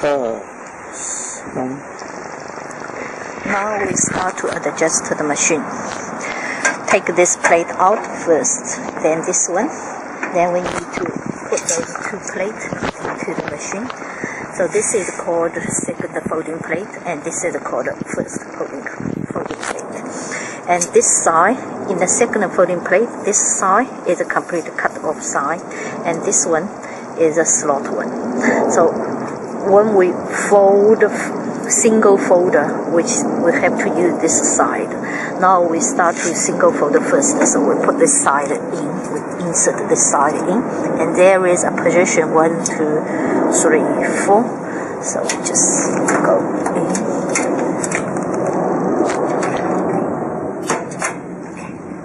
Now we start to adjust to the machine. Take this plate out first, then this one. Then we need to put those two plates into the machine. So this is called second folding plate, and this is called first folding plate. And this side, in the second folding plate, this side is a complete cut off side, and this one is a slot one. So when we fold single folder, which we have to use this side. Now we start with single folder first, so we put this side in, we insert this side in, and there is a position 1, 2, 3, 4. So we just go in.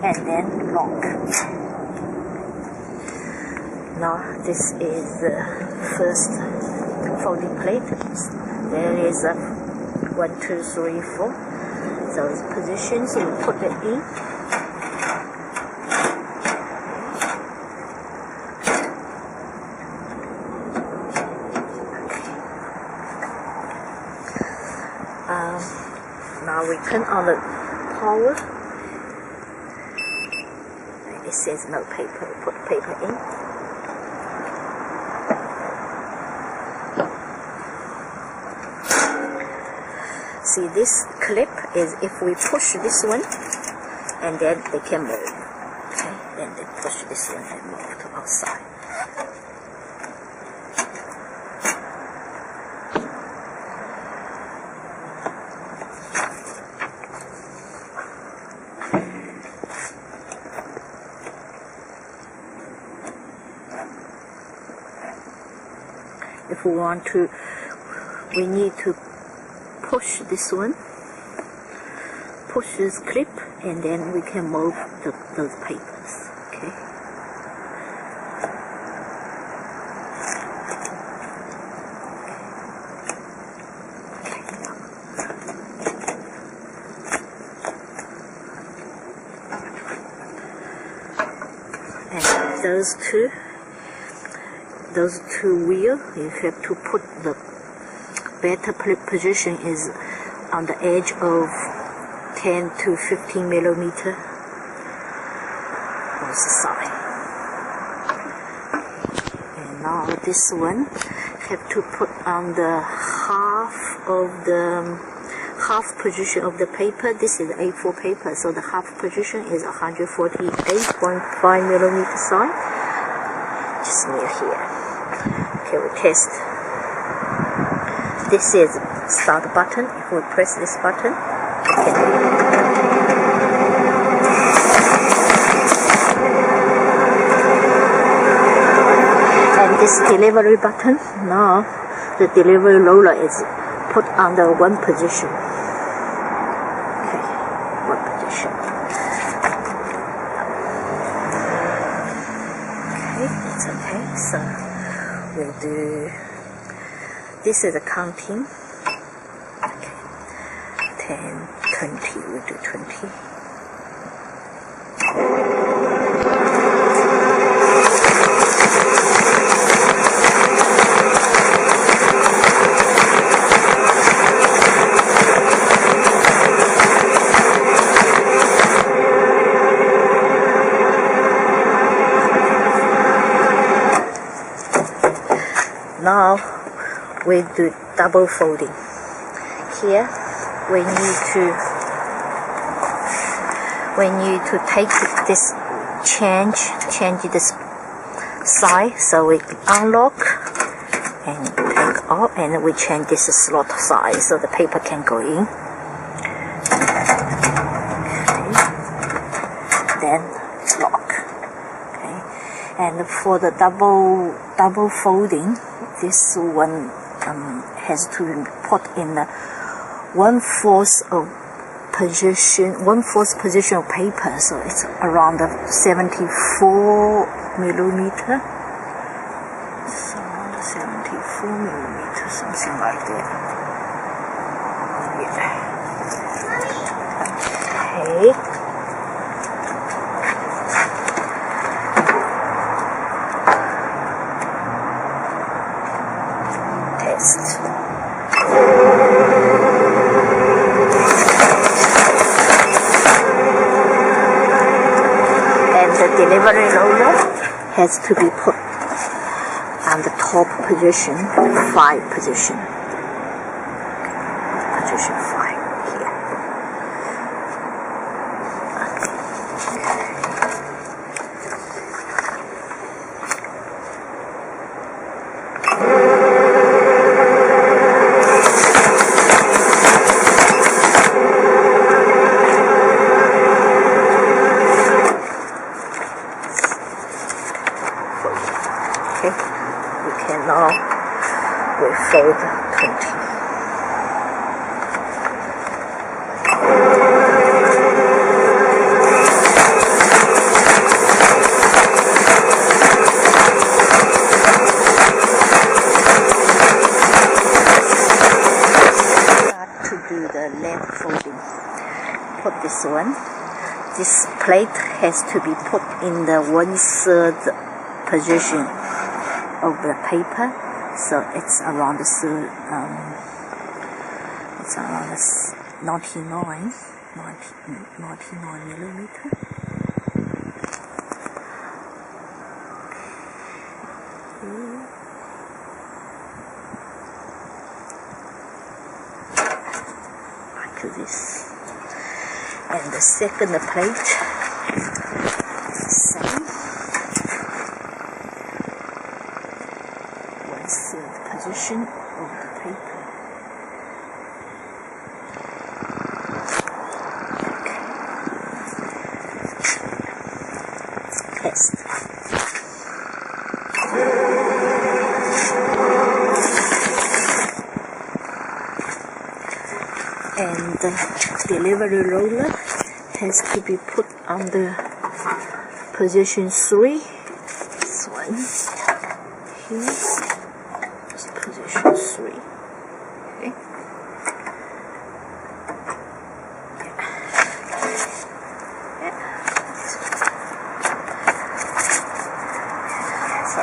And then lock. Now this is the first folding plate. There is a 1, 2, 3, 4. Those positions we put it in. Now we turn on the power. It says no paper. We put the paper in. See, this clip is if we push this one, and then they can move. Okay, then they push this one and move to outside. If we want to, we need to push this one, push this clip, and then we can move those papers. Okay. And those two wheels, you have to put the better position is on the edge of 10 to 15 millimeter on the side. And now this one have to put on the half position of the paper. This is A4 paper, so the half position is 148.5 millimeter side. Just near here. Okay, we test. This is start button. If we press this button, okay. And this delivery button, now the delivery roller is put under one position. Okay, one position. Okay, it's okay. So we'll do. This is a counting. Okay. 10, 20, we do 20. Now we do double folding. Here we need to take this change this side, so we unlock and take out, and we change this slot size so the paper can go in. Okay. Then lock. Okay. And for the double folding, this one has to be put in the 1/4 position of paper, so it's around 74 millimeter. So 74 millimeter, something like that. Yeah. Okay. Test. delivery roller has to be put on the top position, 5 position. Position 5 here. Okay, we can now refold 20. Start to do the leg folding. Put this one. This plate has to be put in the 1/3 position of the paper, so it's around it's around 99 millimeter. Like this. And the second plate, same. 1/3 position of the paper. Okay. Test. And the delivery roller has to be put on the position 3. This one here. Position 3. Okay. So,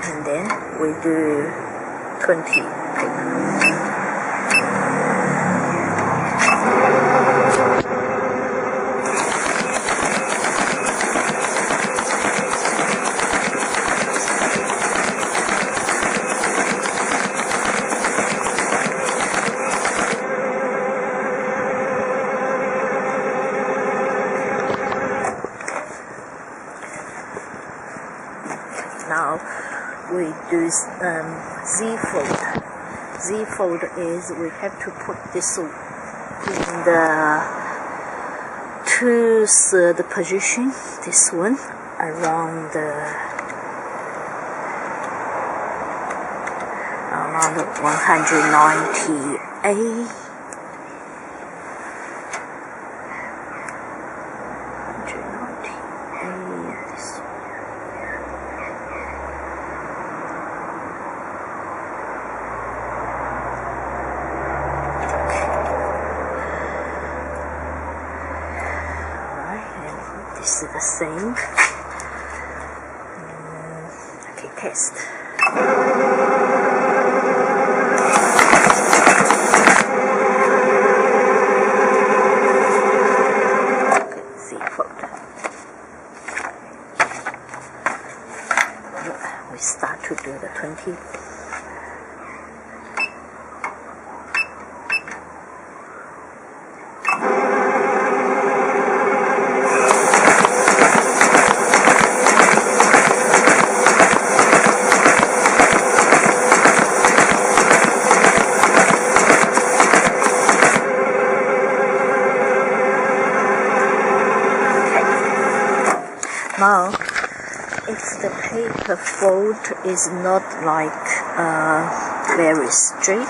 and then we do 20. Now we do Z-fold. Z-fold is we have to put this in the 2/3 position, this one, around 198. This is the same. Okay, test. Z-fold. We start to do the 20. Now, if the paper fold is not like very straight,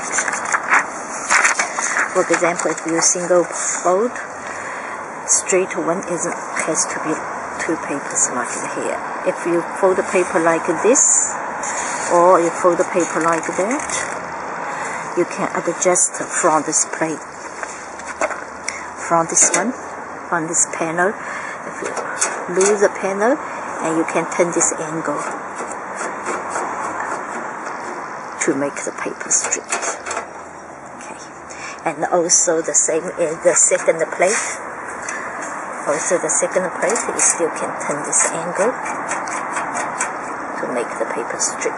for example, if you single fold, straight one has to be 2 papers like here. If you fold the paper like this, or you fold the paper like that, you can adjust from this plate, from this one, from this panel. If you lose the panel, and you can turn this angle to make the paper straight. Okay, and also the same in the second plate. Also the second plate, you still can turn this angle to make the paper strip.